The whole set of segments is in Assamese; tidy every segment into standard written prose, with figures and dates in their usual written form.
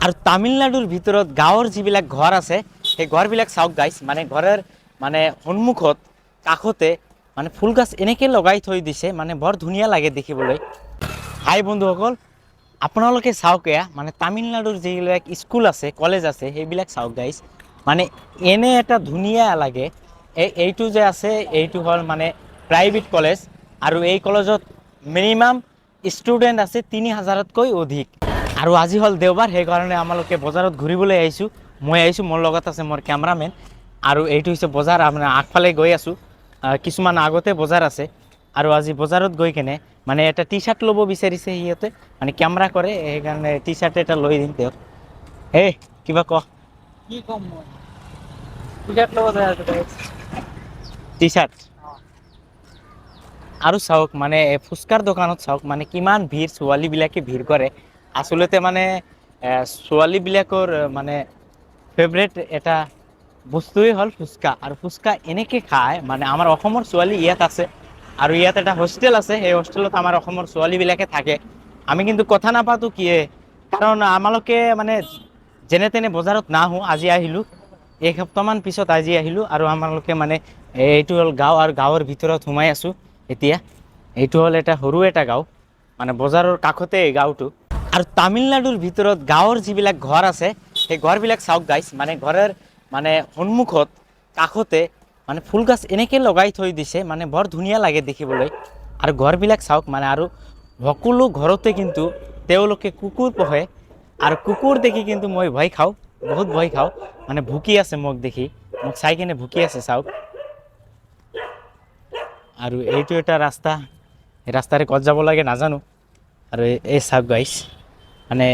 আৰু তামিলনাডুৰ ভিতৰত গাঁৱৰ যিবিলাক ঘৰ আছে সেই ঘৰবিলাক চাওক গাইছ, মানে ঘৰৰ মানে সন্মুখত কাষতে মানে ফুল গছ এনেকৈ লগাই থৈ দিছে, মানে বৰ ধুনীয়া লাগে দেখিবলৈ। হাই বন্ধুসকল, আপোনালোকে চাওক এয়া মানে তামিলনাডুৰ যিবিলাক স্কুল আছে কলেজ আছে সেইবিলাক চাওক গাইছ, মানে এনে এটা ধুনীয়া লাগে। এইটো যে আছে এইটো হ'ল মানে প্ৰাইভেট কলেজ, আৰু এই কলেজত মিনিমাম ষ্টুডেণ্ট আছে ৩,০০০তকৈ অধিক। আৰু আজি হ'ল দেওবাৰ, সেইকাৰণে আমালোকে বজাৰত ঘূৰিবলৈ আহিছোঁ। মই আহিছোঁ, মোৰ লগত আছে মোৰ কেমেৰামেন, আৰু এইটো হৈছে বজাৰ। মানে আগফালে গৈ আছোঁ, কিছুমান আগতে বজাৰ আছে। আৰু আজি বজাৰত গৈ কেনে মানে এটা টি চাৰ্ট ল'ব বিচাৰিছে সিহঁতে, মানে কেমেৰা কৰে, সেইকাৰণে টি চাৰ্ট এটা লৈ দিম তেওঁক। এই কিবা ক। কি কম মই, টি চাৰ্ট ল'ব যাই আছোঁ। টি চাৰ্ট আৰু চাওক মানে ফুচকাৰ দোকানত চাওক মানে কিমান ভিৰ, ছোৱালীবিলাকে ভিৰ কৰে। আচলতে মানে ছোৱালীবিলাকৰ মানে ফেভৰেট এটা বস্তুৱেই হ'ল ফুচকা, আৰু ফুচকা এনেকৈ খায় মানে আমাৰ অসমৰ ছোৱালী ইয়াত আছে, আৰু ইয়াত এটা হোষ্টেল আছে, সেই হোষ্টেলত আমাৰ অসমৰ ছোৱালীবিলাকে থাকে। আমি কিন্তু কথা নাপাতো কিয়ে, কাৰণ আমালোকে মানে যেনে তেনে বজাৰত নাহোঁ। আজি আহিলোঁ, এসপ্তাহমান পিছত আজি আহিলোঁ, আৰু আমালোকে মানে এইটো হ'ল গাঁও, আৰু গাঁৱৰ ভিতৰত সোমাই আছোঁ এতিয়া। এইটো হ'ল এটা সৰু এটা গাঁও, মানে বজাৰৰ কাষতে এই গাঁওটো। আৰু তামিলনাডুৰ ভিতৰত গাঁৱৰ যিবিলাক ঘৰ আছে সেই ঘৰবিলাক চাওক গাইছ, মানে ঘৰৰ মানে সন্মুখত কাষতে মানে ফুল গছ এনেকৈ লগাই থৈ দিছে, মানে বৰ ধুনীয়া লাগে দেখিবলৈ। আৰু ঘৰবিলাক চাওক মানে, আৰু সকলো ঘৰতে কিন্তু তেওঁলোকে কুকুৰ পোহে, আৰু কুকুৰ দেখি কিন্তু মই ভয় খাওঁ, বহুত ভয় খাওঁ। মানে ভুকি আছে মোক দেখি, মোক চাই কিনে ভুকি আছে চাওক। আৰু এইটো এটা ৰাস্তা, এই ৰাস্তাৰে ক'ত যাব লাগে নাজানো। আৰু এই চাওক গাইছ, মানে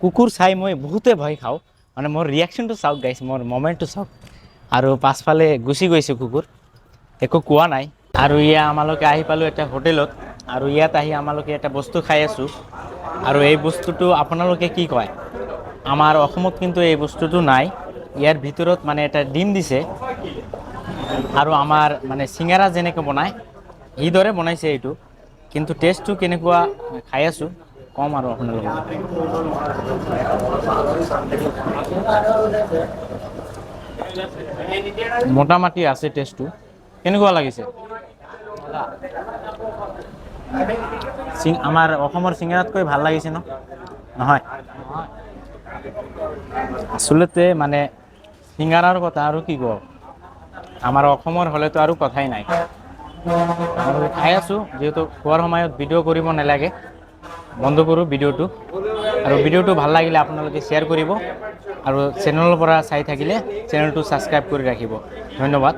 কুকুৰ চাই মই বহুতে ভয় খাওঁ, মানে মোৰ ৰিয়েকশ্যনটো চাওক গাইছ, মোৰ মমেণ্টটো চাওক। আৰু পাছফালে গুচি গৈছে কুকুৰ, একো কোৱা নাই। আৰু আমালোকে আহি পালোঁ এটা হোটেলত, আৰু ইয়াত আহি আমালোকে এটা বস্তু খাই আছোঁ। আৰু এই বস্তুটো আপোনালোকে কি কয়? আমাৰ অসমত কিন্তু এই বস্তুটো নাই। ইয়াৰ ভিতৰত মানে এটা ডিম দিছে, আৰু আমাৰ মানে চিঙেৰা যেনেকৈ বনায় সেইদৰে বনাইছে এইটো, কিন্তু টেষ্টটো কেনেকুৱা খাই আছোঁ, কম আৰু আপোনালোকক। মোটামুটি আছে টেষ্টটো, কেনেকুৱা লাগিছে? আমাৰ অসমৰ চিঙেৰাতকৈ ভাল লাগিছে ন? নহয় আচলতে মানে চিঙাৰাৰ কথা আৰু কি কওঁ, আমাৰ অসমৰ হ'লেতো আৰু কথাই নাই। খাই আছোঁ, যিহেতু খোৱাৰ সময়ত ভিডিঅ' কৰিব নালাগে, বন্ধ কৰোঁ ভিডিঅ'টো। আৰু ভিডিঅ'টো ভাল লাগিলে আপোনালোকে শ্বেয়াৰ কৰিব, আৰু চেনেলৰ পৰা চাই থাকিলে চেনেলটো ছাবস্ক্ৰাইব কৰি ৰাখিব। ধন্যবাদ।